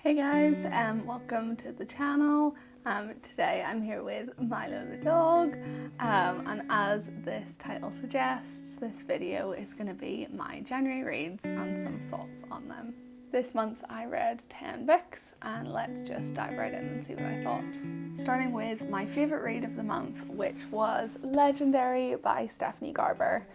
Hey guys, welcome to the channel. Today I'm here with Milo the dog, and as this title suggests, this video is going to be my January reads and some thoughts on them. This month I read 10 books, and let's just dive right in and see what I thought. Starting with my favourite read of the month, which was Legendary by Stephanie Garber.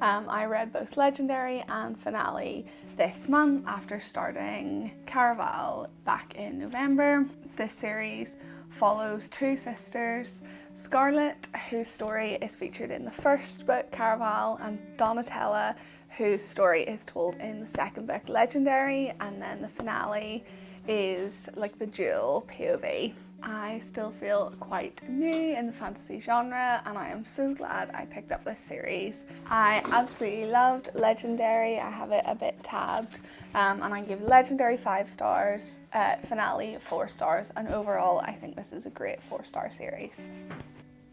I read both Legendary and Finale this month after starting Caraval back in November. This series follows two sisters, Scarlett, whose story is featured in the first book, Caraval, and Donatella, whose story is told in the second book, Legendary, and then the finale is like the dual POV. I still feel quite new in the fantasy genre, and I am so glad I picked up this series. I absolutely loved Legendary. I have it a bit tabbed, and I give Legendary 5 stars, Finale 4 stars, and overall I think this is a great 4-star series.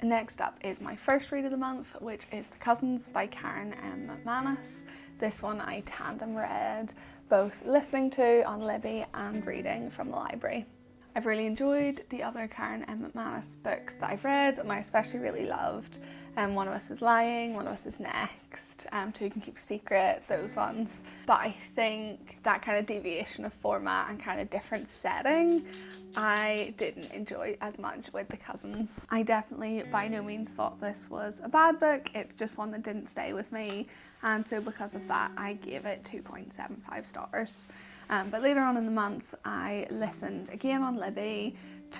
Next up is my first read of the month, which is The Cousins by Karen M. McManus. This one I tandem read, both listening to on Libby and reading from the library. I've really enjoyed the other Karen M. McManus books that I've read, and I especially really loved One of Us is Lying, One of Us is Next, Two Can Keep a Secret, those ones. But I think that kind of deviation of format and kind of different setting, I didn't enjoy as much with The Cousins. I definitely by no means thought this was a bad book, it's just one that didn't stay with me, and so because of that I gave it 2.75 stars. But later on in the month I listened again on Libby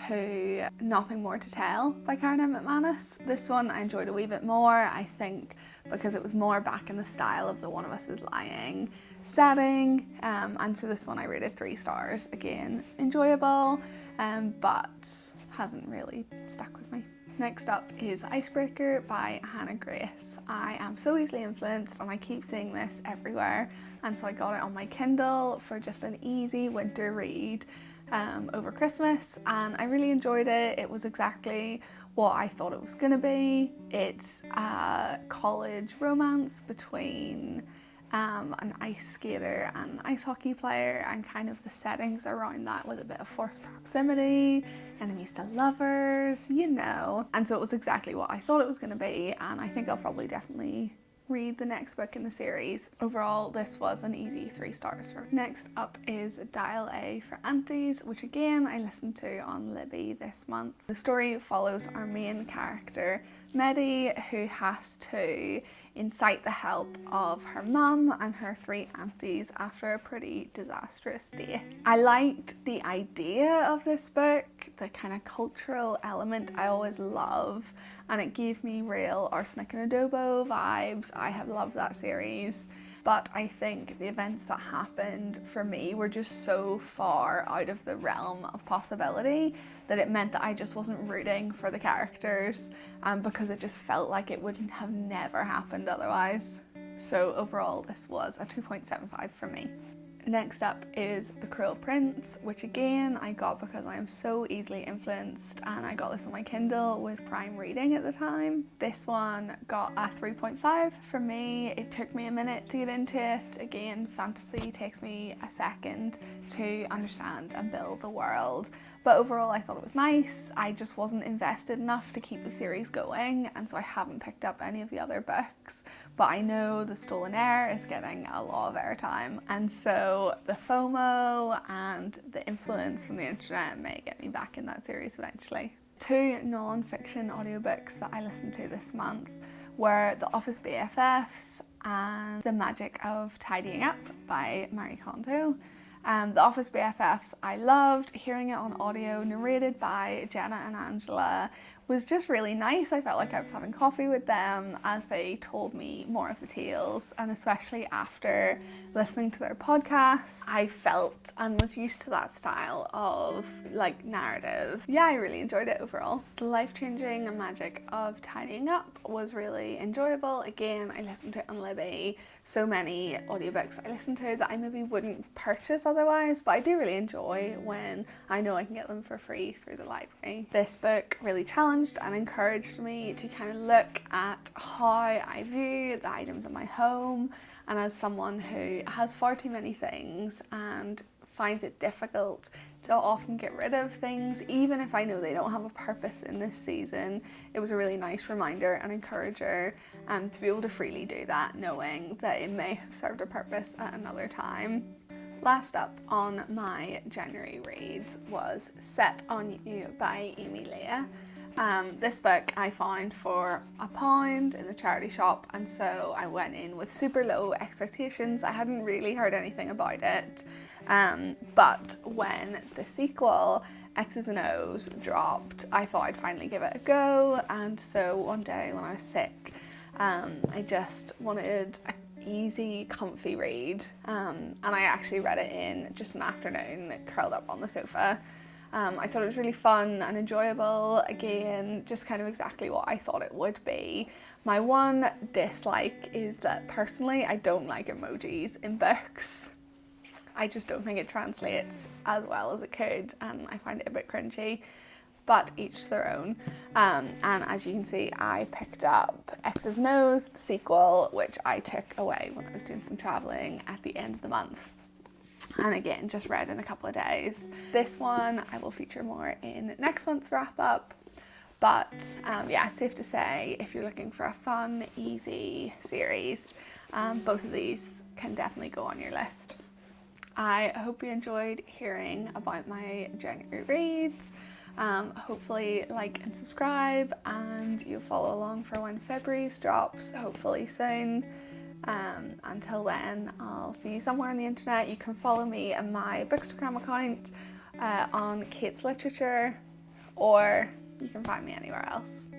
to Nothing More to Tell by Karen M. McManus. This one I enjoyed a wee bit more, I think because it was more back in the style of the One of Us is Lying setting, and so this one I rated 3 stars. Again, enjoyable, but hasn't really stuck with me. Next up is Icebreaker by Hannah Grace. I am so easily influenced and I keep seeing this everywhere, and so I got it on my Kindle for just an easy winter read over Christmas, and I really enjoyed it. It was exactly what I thought it was going to be. It's a college romance between an ice skater and an ice hockey player, and kind of the settings around that with a bit of forced proximity, enemies to lovers, you know. And so it was exactly what I thought it was going to be, and I think I'll probably definitely read the next book in the series. Overall, this was an easy 3 stars for me. Next up is Dial A for Aunties, which again I listened to on Libby this month. The story follows our main character, Medi, who has to incite the help of her mum and her 3 aunties after a pretty disastrous day. I liked the idea of this book, the kind of cultural element I always love, and it gave me real Arsenic and Adobo vibes. I have loved that series, but I think the events that happened for me were just so far out of the realm of possibility that it meant that I just wasn't rooting for the characters, because it just felt like it would have never happened otherwise. So overall this was a 2.75 for me. Next up is The Cruel Prince, which again I got because I am so easily influenced, and I got this on my Kindle with Prime Reading at the time. This one got a 3.5 from me. It took me a minute to get into it. Again, fantasy takes me a second to understand and build the world. But overall I thought it was nice. I just wasn't invested enough to keep the series going, and so I haven't picked up any of the other books. But I know The Stolen Heir is getting a lot of airtime, and so the FOMO and the influence from the internet may get me back in that series eventually. 2 non-fiction audiobooks that I listened to this month were The Office BFFs and The Magic of Tidying Up by Marie Kondo. The Office BFFs I loved. Hearing it on audio narrated by Jenna and Angela was just really nice. I felt like I was having coffee with them as they told me more of the tales, and especially after listening to their podcast, I felt and was used to that style of like narrative. Yeah, I really enjoyed it overall. The Life-Changing Magic of Tidying Up was really enjoyable. Again, I listened to it on Libby. So many audiobooks I listen to that I maybe wouldn't purchase otherwise, but I do really enjoy when I know I can get them for free through the library. This book really challenged and encouraged me to kind of look at how I view the items in my home, and as someone who has far too many things and finds it difficult to often get rid of things, even if I know they don't have a purpose in this season. It was a really nice reminder and encourager to be able to freely do that, knowing that it may have served a purpose at another time. Last up on my January reads was Set on You by Amy Leah. This book I found for £1 in the charity shop, and so I went in with super low expectations. I hadn't really heard anything about it, but when the sequel X's and O's dropped, I thought I'd finally give it a go. And so one day when I was sick, I just wanted an easy, comfy read, and I actually read it in just an afternoon, curled up on the sofa. I thought it was really fun and enjoyable. Again, just kind of exactly what I thought it would be. My one dislike is that personally I don't like emojis in books. I just don't think it translates as well as it could, and I find it a bit cringy, but each their own. And as you can see, I picked up X's and O's, the sequel, which I took away when I was doing some traveling at the end of the month. And again, just read in a couple of days. This one I will feature more in next month's wrap up. But yeah, safe to say, if you're looking for a fun, easy series, both of these can definitely go on your list. I hope you enjoyed hearing about my January reads. Hopefully like and subscribe, and you'll follow along for when February's drops, hopefully soon. Until then, I'll see you somewhere on the internet. You can follow me and my Bookstagram account on Kate's Literature, or you can find me anywhere else.